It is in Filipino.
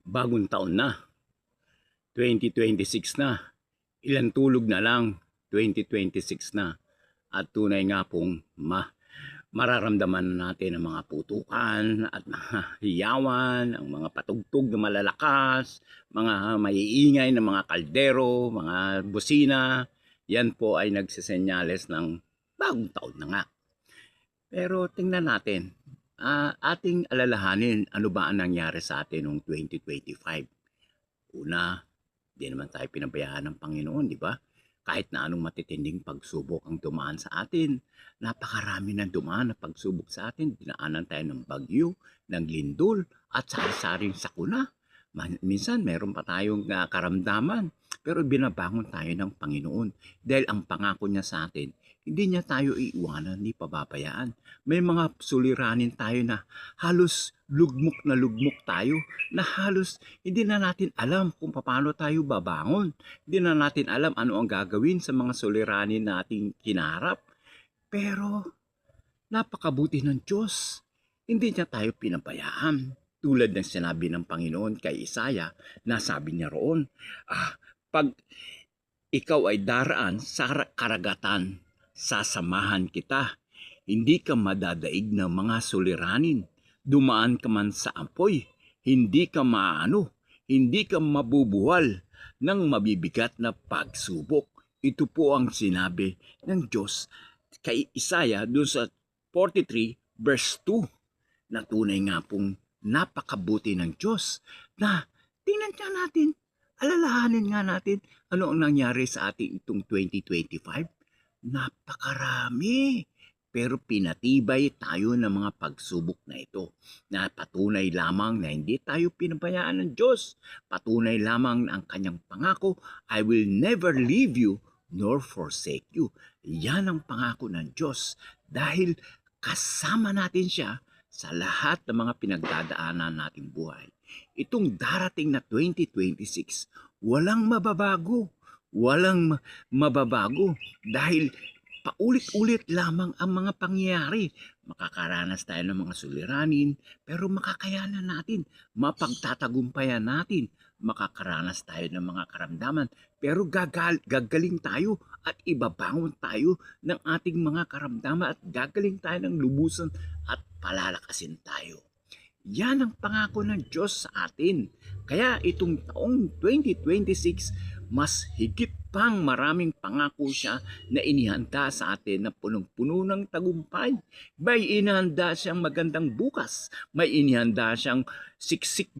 Bagong taon na, 2026 na. Ilang tulog na lang, 2026 na. At tunay nga pong mararamdaman natin ang mga putukan at mga hiyawan, ang mga patugtog na malalakas, mga maiingay na mga kaldero, mga busina. Yan po ay nagsisenyales ng bagong taon na nga. Pero tingnan natin, ating alalahanin ano ba ang nangyari sa atin noong 2025. Una, di naman tayo pinabayaan ng Panginoon, di ba? Kahit na anong matitinding pagsubok ang dumaan sa atin. Napakarami ng dumaan na pagsubok sa atin. Dinaanan tayo ng bagyo, ng lindol, at sari-saring sakuna. Minsan meron pa tayong karamdaman, pero binabangon tayo ng Panginoon dahil ang pangako niya sa atin, hindi niya tayo iiwanan, hindi pababayaan. May mga suliranin tayo na halos lugmok na lugmok tayo, na halos hindi na natin alam kung paano tayo babangon. Hindi na natin alam ano ang gagawin sa mga suliranin nating kinarap. Pero napakabuti ng Diyos. Hindi niya tayo pinabayaan. Tulad ng sinabi ng Panginoon kay Isaya, na sabi niya roon, pag ikaw ay daraan sa karagatan, sasamahan kita. Hindi ka madadaig ng mga suliranin. Dumaan ka man sa apoy, hindi ka maano, hindi ka mabubuwal ng mabibigat na pagsubok. Ito po ang sinabi ng Diyos kay Isaya doon sa 43 verse 2, na tunay nga pong napakabuti ng Diyos, na tingnan nga natin, alalahanin nga natin ano ang nangyari sa ating itong 2025. Napakarami. Pero pinatibay tayo ng mga pagsubok na ito, na patunay lamang na hindi tayo pinabayaan ng Diyos. Patunay lamang na ang kanyang pangako, I will never leave you nor forsake you. Yan ang pangako ng Diyos dahil kasama natin siya sa lahat ng mga pinagdadaanan nating buhay. Itong darating na 2026, walang mababago. Walang mababago dahil paulit-ulit lamang ang mga pangyayari. Makakaranas tayo ng mga suliranin, pero makakayanan natin, mapagtatagumpayan natin. Makakaranas tayo ng mga karamdaman, pero gagaling tayo at ibabangon tayo ng ating mga karamdaman at gagaling tayo ng lubusan at palalakasin tayo. Yan ang pangako ng Diyos sa atin. Kaya itong taong 2026, mas higit pang maraming pangako siya na inihanda sa atin na punong-puno ng tagumpay. May inihanda siyang magandang bukas. May inihanda siyang siksik